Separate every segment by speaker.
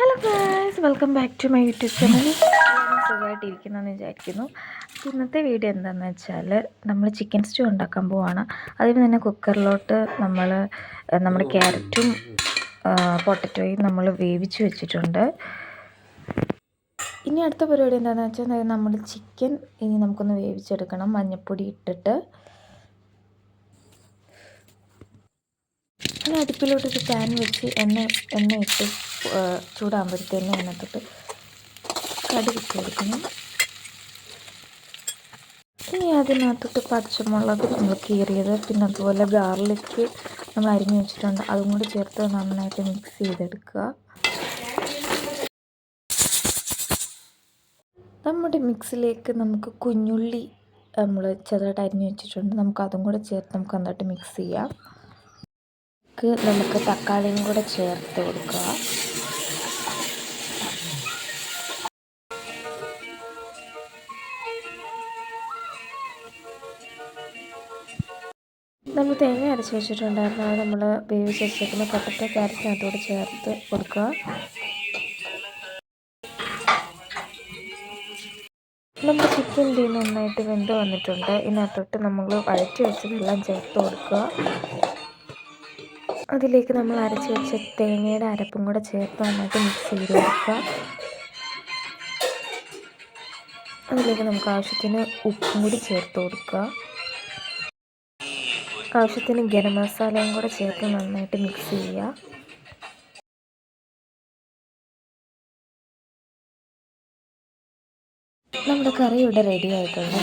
Speaker 1: Hello guys, welcome back to my YouTube channel. എല്ലാവരും സുഖമായിട്ടിരിക്കുന്നതെന്ന് വിചാരിക്കുന്നു. ഇന്നത്തെ വീഡിയോ എന്താണെന്ന് വെച്ചാൽ നമ്മൾ ചിക്കൻ സ്റ്റൂ ഉണ്ടാക്കാൻ പോവാണ്. അതിന് തന്നെ കുക്കറിലോട്ട് നമ്മുടെ ക്യാരറ്റും പൊട്ടറ്റോയും നമ്മൾ വേവിച്ച് വെച്ചിട്ടുണ്ട്. ഇനി അടുത്ത പരിപാടി എന്താണെന്ന് വെച്ചാൽ നമ്മൾ ചിക്കൻ ഇനി നമുക്കൊന്ന് വേവിച്ചെടുക്കണം. മഞ്ഞൾപ്പൊടി ഇട്ടിട്ട് അങ്ങനെ അടുപ്പിലോട്ടൊരു പാൻ വെച്ച് എണ്ണ ഇട്ട് ചൂടാകുമ്പോഴത്തേനും അതിനകത്തോട്ട് കടുകിട്ട് കൊടുക്കണം. ഇനി അതിനകത്തോട്ട് പച്ചമുളക് നമ്മൾ കീറിയത്, പിന്നെ അതുപോലെ ഗാർലിക്ക് നമ്മൾ അരിഞ്ഞു വെച്ചിട്ടുണ്ട്, അതും കൂടി ചേർത്ത് നന്നായിട്ട് മിക്സ് ചെയ്തെടുക്കുക. നമ്മുടെ മിക്സിലേക്ക് നമുക്ക് കുഞ്ഞുള്ളി നമ്മൾ ചെറുതായിട്ട് അരിഞ്ഞു വെച്ചിട്ടുണ്ട്, നമുക്കതും കൂടെ ചേർത്ത് നമുക്ക് നന്നായിട്ട് മിക്സ് ചെയ്യാം. നമുക്ക് തക്കാളിയും കൂടെ ചേർത്ത് കൊടുക്കുക. നമ്മൾ തേങ്ങ അരച്ച് വെച്ചിട്ടുണ്ടായിരുന്നു, അത് നമ്മൾ വേവിച്ച് വെച്ചേക്കുന്ന പൊട്ടറ്റോ ക്യാരറ്റിനകത്തോട് ചേർത്ത് കൊടുക്കുക. നമ്മുടെ ചിക്കൻ നന്നായിട്ട് വെന്ത് വന്നിട്ടുണ്ട്. ഇതിനകത്തോട്ട് നമ്മൾ വഴറ്റി വെച്ചതെല്ലാം ചേർത്ത് കൊടുക്കുക. അതിലേക്ക് നമ്മൾ അരച്ച് വെച്ച തേങ്ങയുടെ അരപ്പും കൂടെ ചേർത്ത് നന്നായിട്ട് മിക്സ് ചെയ്ത് കൊടുക്കുക. അതിലേക്ക് നമുക്ക് ആവശ്യത്തിന് ഉപ്പും കൂടി ചേർത്ത് കൊടുക്കുക. ആവശ്യത്തിന് ഗരം മസാലയും കൂടെ ചേർത്ത് നന്നായിട്ട് മിക്സ് ചെയ്യുക. നമ്മുടെ കറി ഇവിടെ റെഡി ആയിട്ടുണ്ട്.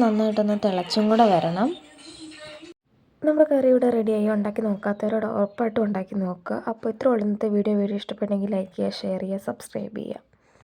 Speaker 1: നന്നായിട്ടൊന്ന് തിളച്ചും കൂടെ വരണം. നമ്മുടെ കറി ഇവിടെ റെഡിയായി. ഉണ്ടാക്കി നോക്കാത്തവരോട് ഉറപ്പായിട്ടും ഉണ്ടാക്കി നോക്കുക. അപ്പോൾ ഇത്രയുള്ള ഇന്നത്തെ വീഡിയോ ഇഷ്ടപ്പെട്ടെങ്കിൽ ലൈക്ക് ചെയ്യുക, ഷെയർ ചെയ്യുക, സബ്സ്ക്രൈബ് ചെയ്യുക.